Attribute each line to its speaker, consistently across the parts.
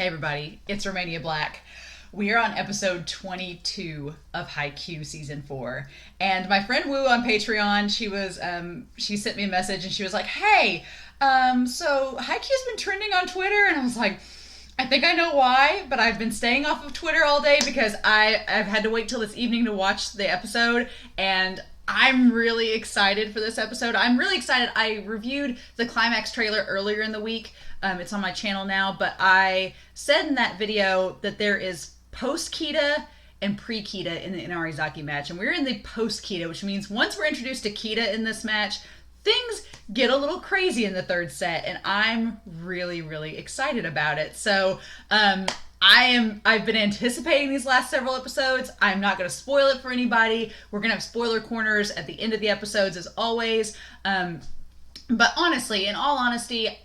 Speaker 1: Hey everybody, it's Romania Black. We are on episode 22 of Haikyuu season 4. And my friend Woo on Patreon, she sent me a message and she was like, "Hey, so Haikyuu's been trending on Twitter." And I was like, I think I know why, but I've been staying off of Twitter all day because I've had to wait till this evening to watch the episode, and I'm really excited for this episode. I'm really excited. I reviewed the climax trailer earlier in the week. It's on my channel now, but I said in that video that there is post-Kita and pre-Kita in the Inarizaki match, and we're in the post-Kita, which means once we're introduced to Kita in this match, things get a little crazy in the third set, and I'm really, really excited about it. So, I've been anticipating these last several episodes. I'm not going to spoil it for anybody. We're going to have spoiler corners at the end of the episodes, as always. But honestly, in all honesty,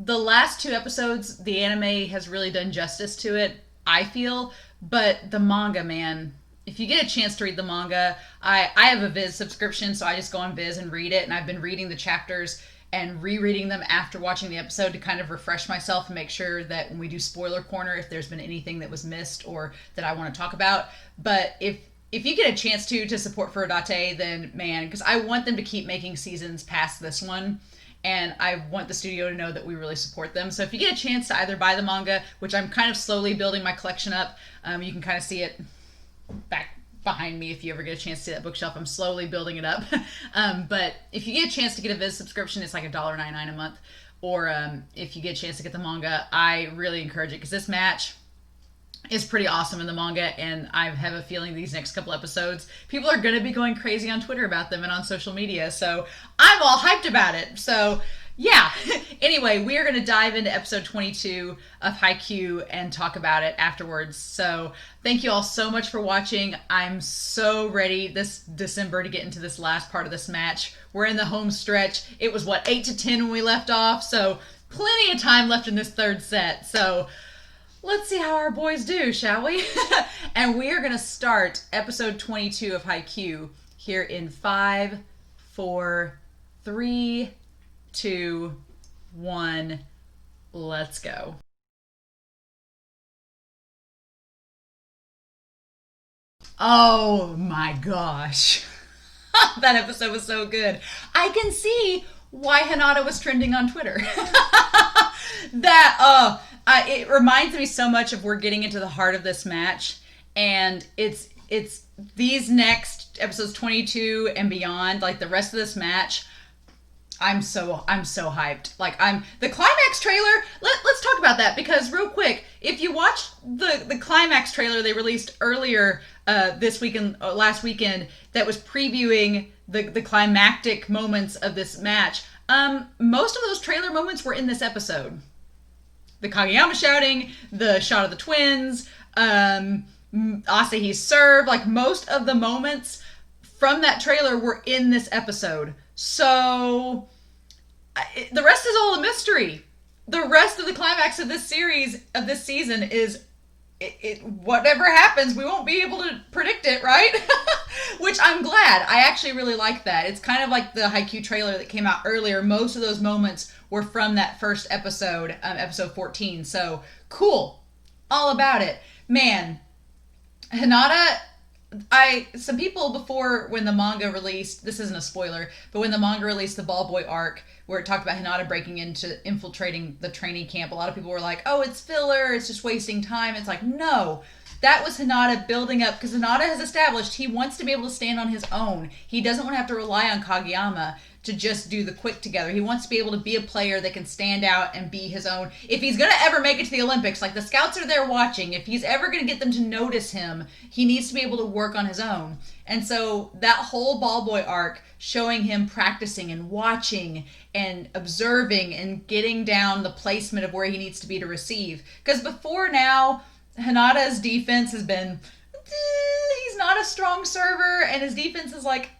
Speaker 1: the last two episodes, the anime has really done justice to it, I feel. But the manga, man, if you get a chance to read the manga, I have a Viz subscription, so I just go on Viz and read it, and I've been reading the chapters and rereading them after watching the episode to kind of refresh myself and make sure that when we do spoiler corner, if there's been anything that was missed or that I want to talk about. But if you get a chance to support Furudate, then man, because I want them to keep making seasons past this one, and I want the studio to know that we really support them. So if you get a chance to either buy the manga, which I'm kind of slowly building my collection up, you can kind of see it back behind me if you ever get a chance to see that bookshelf. I'm slowly building it up. But if you get a chance to get a Viz subscription, it's like $1.99 a month. Or if you get a chance to get the manga, I really encourage it because this match is pretty awesome in the manga, and I have a feeling these next couple episodes, people are going to be going crazy on Twitter about them and on social media. So I'm all hyped about it. So yeah. Anyway, we are going to dive into episode 22 of Haikyuu and talk about it afterwards. So thank you all so much for watching. I'm so ready this December to get into this last part of this match. We're in the home stretch. It was, 8-10 when we left off? So plenty of time left in this third set. So let's see how our boys do, shall we? And we are going to start episode 22 of Haikyuu here in 5, 4, 3, 2, 1, let's go. Oh my gosh. That episode was so good. I can see why Hinata was trending on Twitter. It reminds me so much of we're getting into the heart of this match, and it's these next episodes 22 and beyond, like the rest of this match. I'm so hyped. Like the climax trailer. Let's talk about that, because real quick, if you watch the climax trailer they released earlier last weekend, that was previewing the climactic moments of this match. Most of those trailer moments were in this episode. The Kageyama shouting, the shot of the twins, Asahi's serve, like most of the moments from that trailer were in this episode. So the rest is all a mystery. The rest of the climax of this series, of this season, is whatever happens, we won't be able to predict it, right? Which I'm glad. I actually really like that. It's kind of like the Haikyuu trailer that came out earlier. Most of those moments were from that first episode, episode 14. So cool. All about it. Man, Hinata, some people before, when the manga released, this isn't a spoiler, but when the manga released the Ball Boy arc, where it talked about Hinata breaking into infiltrating the training camp, a lot of people were like, oh, it's filler, it's just wasting time. It's like, no, that was Hinata building up, because Hinata has established he wants to be able to stand on his own. He doesn't want to have to rely on Kageyama to just do the quick together. He wants to be able to be a player that can stand out and be his own. If he's going to ever make it to the Olympics, like the scouts are there watching, if he's ever going to get them to notice him, he needs to be able to work on his own. And so that whole Ball Boy arc, showing him practicing and watching and observing and getting down the placement of where he needs to be to receive. Because before now, Hinata's defense has been, he's not a strong server, and his defense is like,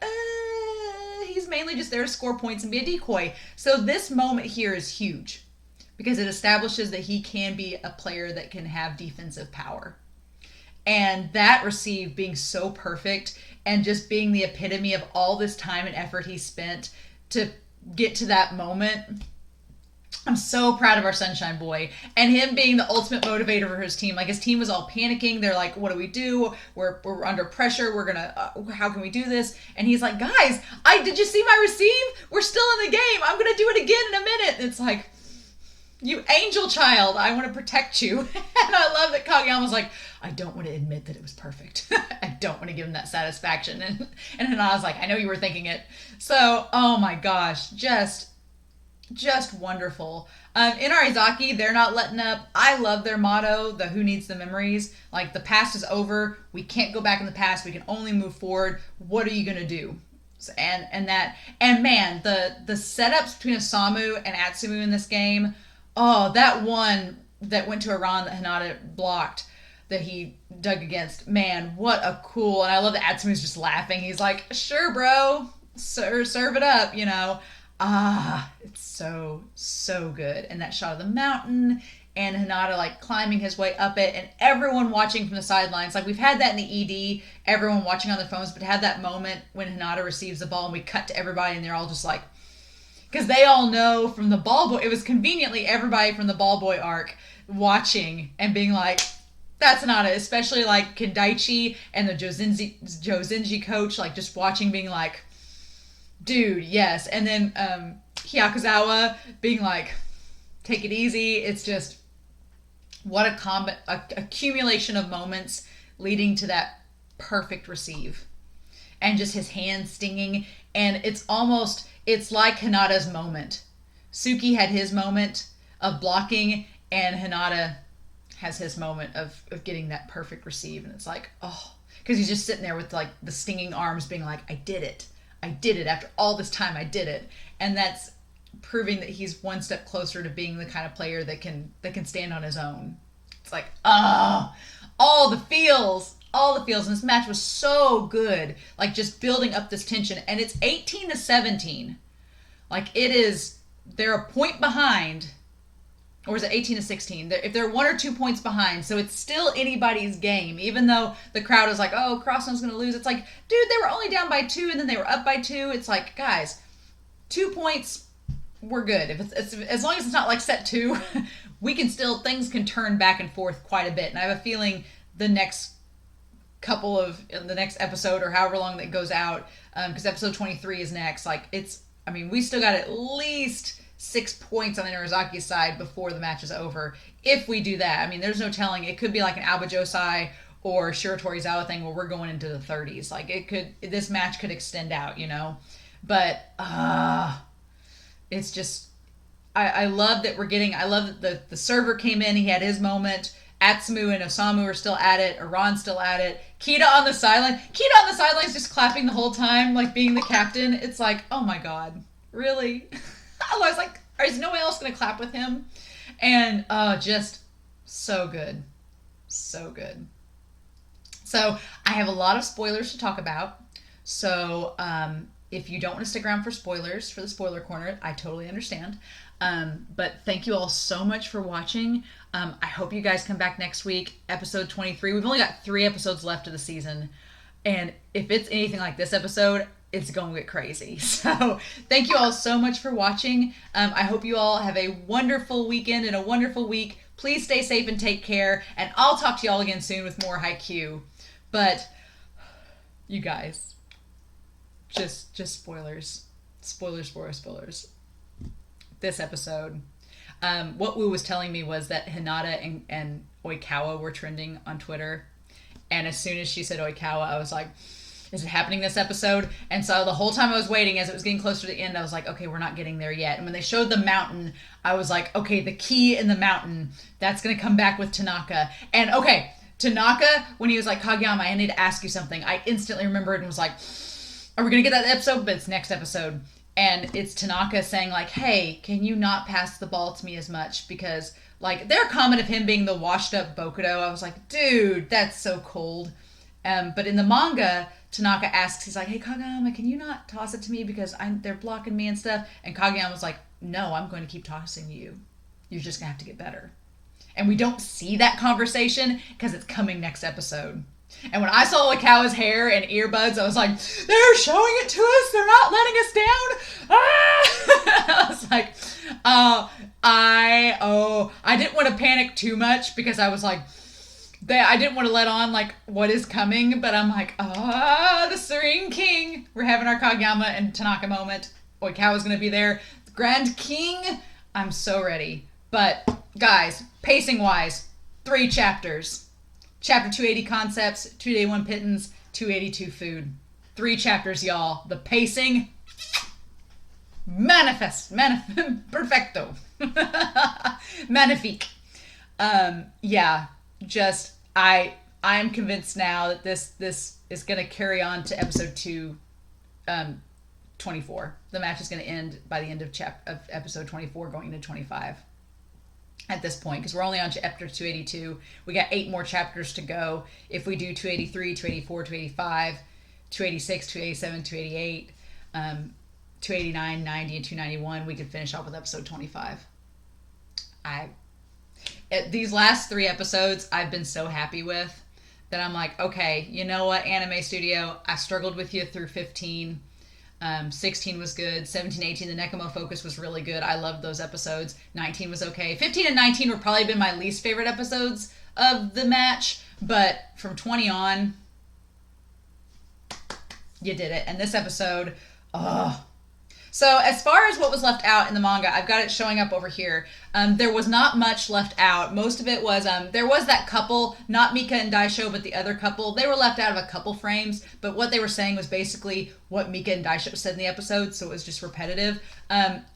Speaker 1: he's mainly just there to score points and be a decoy. So this moment here is huge, because it establishes that he can be a player that can have defensive power. And that receive being so perfect and just being the epitome of all this time and effort he spent to get to that moment. I'm so proud of our Sunshine Boy and him being the ultimate motivator for his team. Like his team was all panicking. They're like, "What do we do? We're under pressure. We're gonna. How can we do this?" And he's like, "Guys, did you see my receive? We're still in the game. I'm gonna do it again in a minute." And it's like, you angel child, I want to protect you. And I love that Kageyama's like, I don't want to admit that it was perfect. I don't want to give him that satisfaction. And Hinata's like, I know you were thinking it. So, oh my gosh, just wonderful. In Arizaki, they're not letting up. I love their motto, the who needs the memories. Like, the past is over. We can't go back in the past. We can only move forward. What are you going to do? And man, the setups between Osamu and Atsumu in this game, oh, that one that went to Iran that Hinata blocked, that he dug against, man, what a cool. And I love that Atsumu's just laughing. He's like, sure, bro, serve it up, you know. It's so good. And that shot of the mountain and Hinata like climbing his way up it and everyone watching from the sidelines. Like, we've had that in the ED, everyone watching on their phones, but had that moment when Hinata receives the ball and we cut to everybody and they're all just like, because they all know from the ball boy, it was conveniently everybody from the ball boy arc watching and being like, that's Hinata, especially like Kendaichi and the Jozenji coach, like just watching being like, dude, yes. And then Hyakuzawa being like, take it easy. It's just, what a accumulation of moments leading to that perfect receive. And just his hand stinging. And it's like Hinata's moment. Suki had his moment of blocking, and Hinata has his moment of getting that perfect receive. And it's like, oh, because he's just sitting there with like the stinging arms being like, I did it. After all this time, I did it. And that's proving that he's one step closer to being the kind of player that can stand on his own. It's like, all the feels. And this match was so good. Like, just building up this tension. And it's 18-17. Like, they're a point behind. Or is it 18-16? If they're 1 or 2 points behind, so it's still anybody's game, even though the crowd is like, oh, Crossno's going to lose. It's like, dude, they were only down by 2, and then they were up by 2. It's like, guys, 2 points, we're good. If it's as long as it's not like set 2, things can turn back and forth quite a bit. And I have a feeling the next episode or however long that goes out, because episode 23 is next, like, we still got at least 6 points on the Narazaki side before the match is over. If we do that, I mean, there's no telling. It could be like an Alba Josai or Shiratorizawa thing where we're going into the 30s. Like, this match could extend out, you know? But, it's just, I love that I love that the server came in, he had his moment. Atsumu and Osamu are still at it. Iran's still at it. Kita on the sidelines just clapping the whole time, like being the captain. It's like, oh my God, really? I was like, is no one else going to clap with him? And just so good. So good. So I have a lot of spoilers to talk about. So if you don't want to stick around for spoilers, for the spoiler corner, I totally understand. But thank you all so much for watching. I hope you guys come back next week, episode 23. We've only got 3 episodes left of the season. And if it's anything like this episode, it's going to get crazy. So thank you all so much for watching. I hope you all have a wonderful weekend and a wonderful week. Please stay safe and take care. And I'll talk to y'all again soon with more Haikyuu. But you guys, just spoilers. Spoilers. This episode. What Wu was telling me was that Hinata and Oikawa were trending on Twitter. And as soon as she said Oikawa, I was like, is it happening this episode? And so the whole time I was waiting, as it was getting closer to the end, I was like, okay, we're not getting there yet. And when they showed the mountain, I was like, okay, the key in the mountain, that's going to come back with Tanaka. And okay, Tanaka, when he was like, Kageyama, I need to ask you something, I instantly remembered and was like, are we going to get that episode? But it's next episode. And it's Tanaka saying like, hey, can you not pass the ball to me as much? Because like their comment of him being the washed up Bokudo, I was like, dude, that's so cold. But in the manga, Tanaka asks, he's like, hey, Kageyama, can you not toss it to me because they're blocking me and stuff? And Kageyama was like, no, I'm going to keep tossing to you. You're just going to have to get better. And we don't see that conversation because it's coming next episode. And when I saw Oikawa's hair and earbuds, I was like, they're showing it to us. They're not letting us down. Ah! I was like, I didn't want to panic too much because I was like, I didn't want to let on like what is coming, but I'm like, the Serene King. We're having our Kageyama and Tanaka moment. Oikawa's gonna be there. The Grand King. I'm so ready. But guys, pacing wise, 3 chapters. Chapter 280 concepts, 281 Pitons, 282 food. 3 chapters, y'all. The pacing, perfecto. Magnifique. Yeah, just I am convinced now that this is going to carry on to episode 24. The match is going to end by the end of episode 24, going into 25. At this point, because we're only on chapter 282. We got 8 more chapters to go. If we do 283, 284, 285, 286, 287, 288, 289, 90, and 291, we could finish off with episode 25. These last 3 episodes, I've been so happy with that I'm like, okay, you know what, Anime Studio, I struggled with you through 15. 16 was good. 17, 18, the Nekamo focus was really good. I loved those episodes. 19 was okay. 15 and 19 were probably been my least favorite episodes of the match, but from 20 on, you did it. And this episode, So as far as what was left out in the manga, I've got it showing up over here. There was not much left out. Most of it was, there was that couple, not Mika and Daisho, but the other couple. They were left out of a couple frames, but what they were saying was basically what Mika and Daisho said in the episode, so it was just repetitive.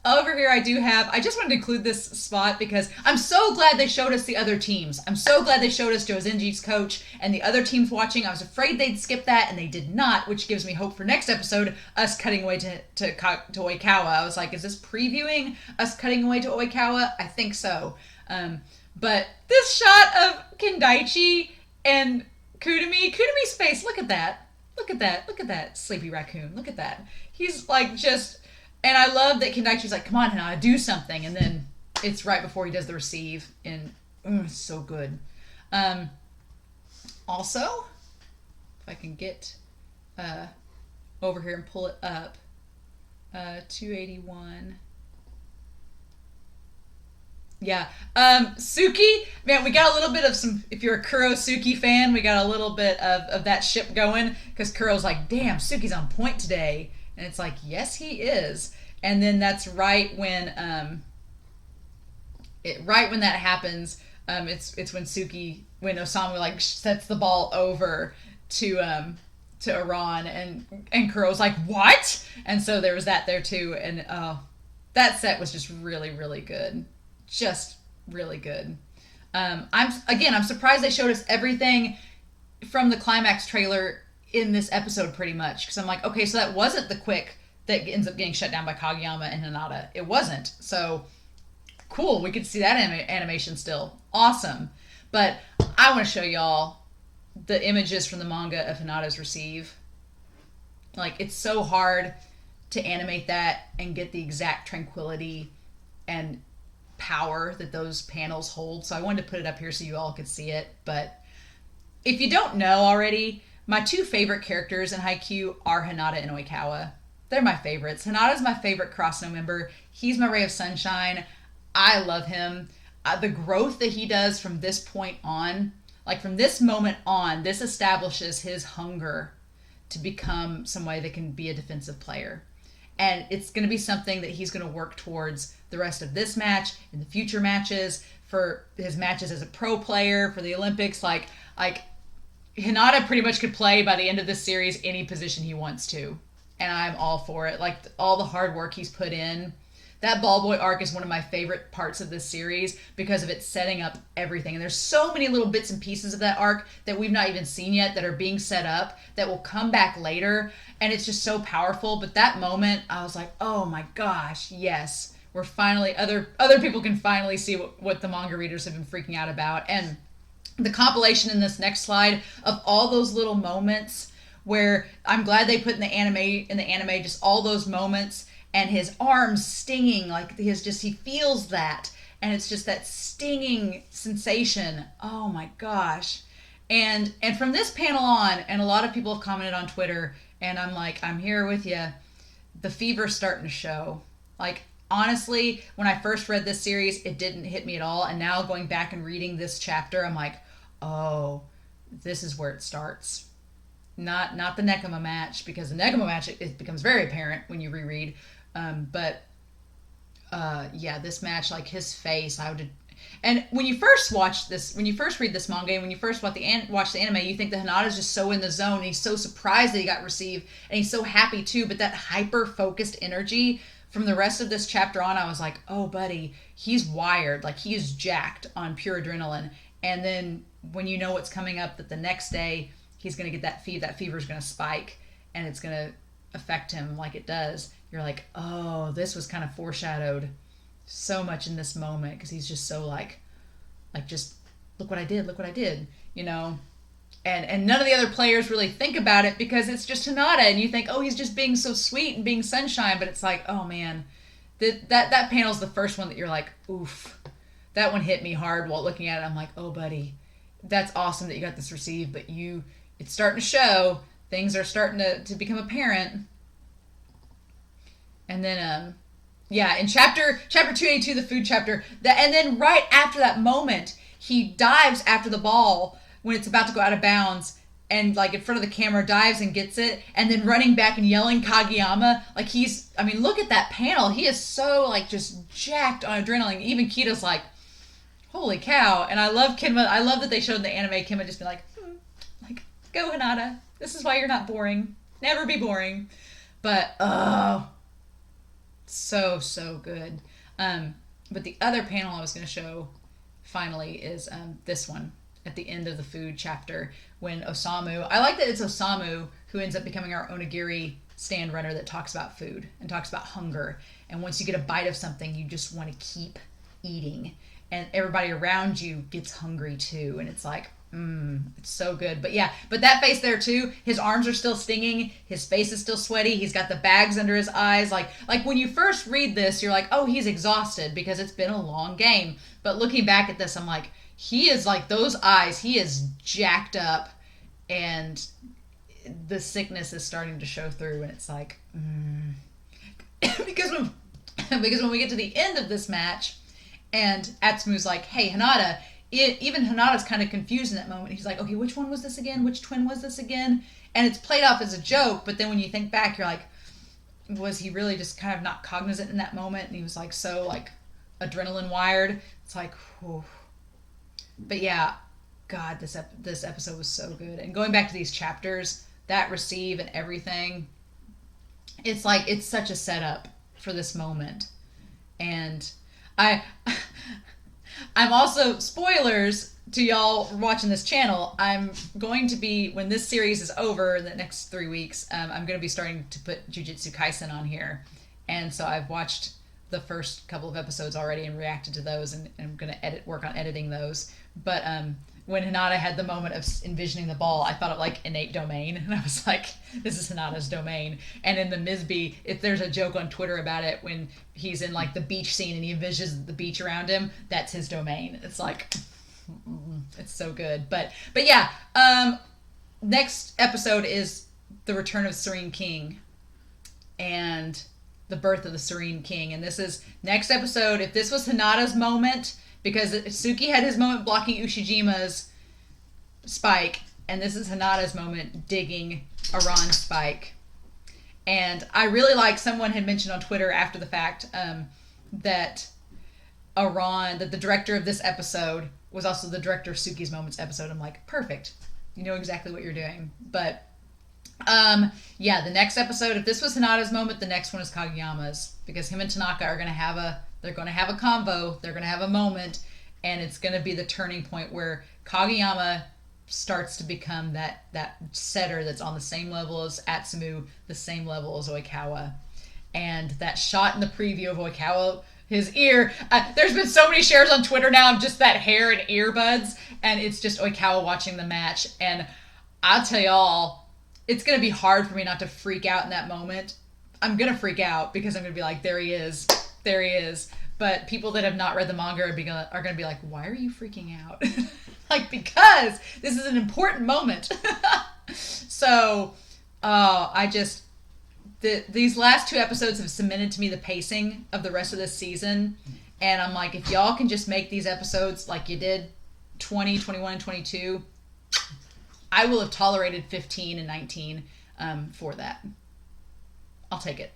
Speaker 1: Over here I just wanted to include this spot because I'm so glad they showed us the other teams. I'm so glad they showed us Jozenji's coach and the other teams watching. I was afraid they'd skip that, and they did not, which gives me hope for next episode, us cutting away to Oikawa. I was like, is this previewing us cutting away to Oikawa? I think so. But this shot of Kendaichi and Kurumi's face, look at that. Look at that sleepy raccoon. Look at that. He's like just, and I love that Kendaichi's like, come on, Hinata, do something. And then it's right before he does the receive, and it's so good. Also, if I can get over here and pull it up, 281. Yeah. Suki, man, we got a little bit of some, if you're a Kuro-Suki fan, we got a little bit of that ship going, because Kuro's like, damn, Suki's on point today. And it's like, yes, he is. And then that's right when that happens, it's when Osamu like sets the ball over to Iran, and Kuro's like, what? And so there was that there too, and that set was just really, really good. Just really good. I'm surprised they showed us everything from the climax trailer in this episode pretty much, because I'm like, okay, so that wasn't the quick that ends up getting shut down by Kageyama and Hinata. It wasn't. So cool, we could see that animation still. Awesome. But I want to show y'all the images from the manga of Hinata's receive. Like, it's so hard to animate that and get the exact tranquility and power that those panels hold. So I wanted to put it up here so you all could see it. But if you don't know already, my 2 favorite characters in Haikyuu are Hinata and Oikawa. They're my favorites. Hinata's my favorite Crossno member. He's my ray of sunshine. I love him. The growth that he does from this point on, like from this moment on, this establishes his hunger to become somebody that can be a defensive player. And it's going to be something that he's going to work towards the rest of this match, in the future matches, for his matches as a pro player, for the Olympics. Like Hinata pretty much could play by the end of this series any position he wants to. And I'm all for it. Like, all the hard work he's put in. That Ball Boy arc is one of my favorite parts of this series because of it setting up everything. And there's so many little bits and pieces of that arc that we've not even seen yet that are being set up that will come back later. And it's just so powerful. But that moment, I was like, oh my gosh, yes. We're finally, other people can finally see what the manga readers have been freaking out about. And the compilation in this next slide of all those little moments where I'm glad they put in the anime just all those moments, and his arms stinging, like he feels that, and it's just that stinging sensation. Oh my gosh. And from this panel on, and a lot of people have commented on Twitter, and I'm like, I'm here with you, the fever's starting to show. Like, honestly, when I first read this series, it didn't hit me at all. And now going back and reading this chapter, I'm like, oh, this is where it starts. Not the Nekoma match, because the Nekoma match, it becomes very apparent when you reread. This match, like his face, and when you first read this manga, and when you first watch the anime, you think that Hinata's just so in the zone, and he's so surprised that he got received, and he's so happy too. But that hyper-focused energy from the rest of this chapter on, I was like, oh, buddy, he's wired. Like, he is jacked on pure adrenaline. And then when you know what's coming up, that the next day he's going to get that fever's going to spike, and it's going to affect him like it does. You're like, oh, this was kind of foreshadowed so much in this moment, because he's just so like just look what I did, you know. And none of the other players really think about it, because it's just Hinata, and you think, oh, he's just being so sweet and being sunshine, but it's like, oh man, that panel's the first one that you're like, oof, that one hit me hard while looking at it. I'm like, oh buddy, that's awesome that you got this received, but it's starting to show, things are starting to become apparent. And then in chapter 282, the food chapter, and then right after that moment, he dives after the ball when it's about to go out of bounds, and like in front of the camera dives and gets it, and then running back and yelling Kageyama, like look at that panel. He is so like just jacked on adrenaline. Even Kita's like, holy cow. And I love Kinma. I love that they showed in the anime Kinma just be like, like, go Hinata. This is why you're not boring. Never be boring. But so good. But the other panel I was going to show finally is this one at the end of the food chapter, when Osamu, I like that it's Osamu who ends up becoming our onigiri stand runner that talks about food and talks about hunger, and once you get a bite of something, you just want to keep eating, and everybody around you gets hungry too, and it's like, it's so good. But that face there too, his arms are still stinging, his face is still sweaty, he's got the bags under his eyes, like when you first read this, you're like, oh, he's exhausted because it's been a long game. But looking back at this, I'm like, he is like, those eyes, he is jacked up, and the sickness is starting to show through, and it's like, because when we get to the end of this match, and Atsumu's like, hey, Hinata, even Hinata's kind of confused in that moment. He's like, okay, which one was this again? Which twin was this again? And it's played off as a joke, but then when you think back, you're like, was he really just kind of not cognizant in that moment? And he was like so like adrenaline wired. It's like, whew. But yeah, God, this episode was so good. And going back to these chapters, that receive and everything, it's like, it's such a setup for this moment. And I'm also, spoilers to y'all watching this channel, I'm going to be, when this series is over in the next 3 weeks, I'm going to be starting to put Jujutsu Kaisen on here. And so I've watched the first couple of episodes already and reacted to those, and I'm going to work on editing those. But when Hinata had the moment of envisioning the ball, I thought of like innate domain, and I was like, this is Hinata's domain. And in the Mizby, if there's a joke on Twitter about it, when he's in like the beach scene and he envisions the beach around him, that's his domain. It's like, it's so good. But yeah, next episode is the return of Serene King and the birth of the Serene King. And this is next episode. If this was Hinata's moment, because Suki had his moment blocking Ushijima's spike, and this is Hinata's moment digging Aran's spike. And I really like, someone had mentioned on Twitter after the fact that the director of this episode was also the director of Suki's Moments episode. I'm like, perfect. You know exactly what you're doing. But the next episode, if this was Hinata's moment, the next one is Kageyama's, because him and Tanaka are going to have a convo, they're going to have a moment, and it's going to be the turning point where Kageyama starts to become that setter that's on the same level as Atsumu, the same level as Oikawa. And that shot in the preview of Oikawa, his ear, there's been so many shares on Twitter now of just that hair and earbuds, and it's just Oikawa watching the match. And I'll tell y'all, it's going to be hard for me not to freak out in that moment. I'm going to freak out because I'm going to be like, there he is. But people that have not read the manga are going to be like, why are you freaking out? Like, because this is an important moment. So, these last 2 episodes have cemented to me the pacing of the rest of this season. And I'm like, if y'all can just make these episodes like you did 20, 21, and 22, I will have tolerated 15 and 19 for that. I'll take it.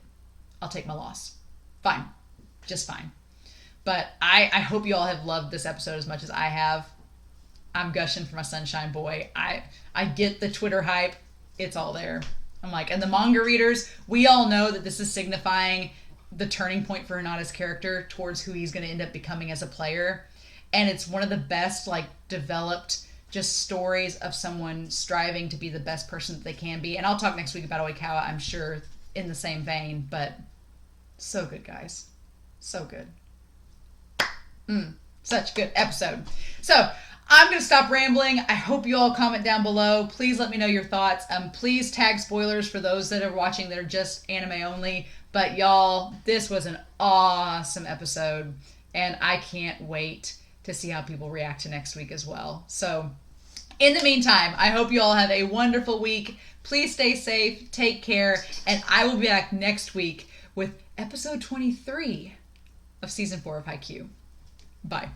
Speaker 1: I'll take my loss. Fine. Just fine. But I hope you all have loved this episode as much as I have. I'm gushing for my Sunshine Boy. I get the Twitter hype. It's all there. I'm like, and the manga readers, we all know that this is signifying the turning point for Hinata's character towards who he's going to end up becoming as a player. And it's one of the best, like, developed just stories of someone striving to be the best person that they can be. And I'll talk next week about Oikawa, I'm sure, in the same vein. But so good, guys. So good. Such a good episode. So I'm going to stop rambling. I hope you all comment down below. Please let me know your thoughts. Please tag spoilers for those that are watching that are just anime only. But y'all, this was an awesome episode. And I can't wait to see how people react to next week as well. So in the meantime, I hope you all have a wonderful week. Please stay safe. Take care. And I will be back next week with episode 23 of season 4 of Haikyuu. Bye.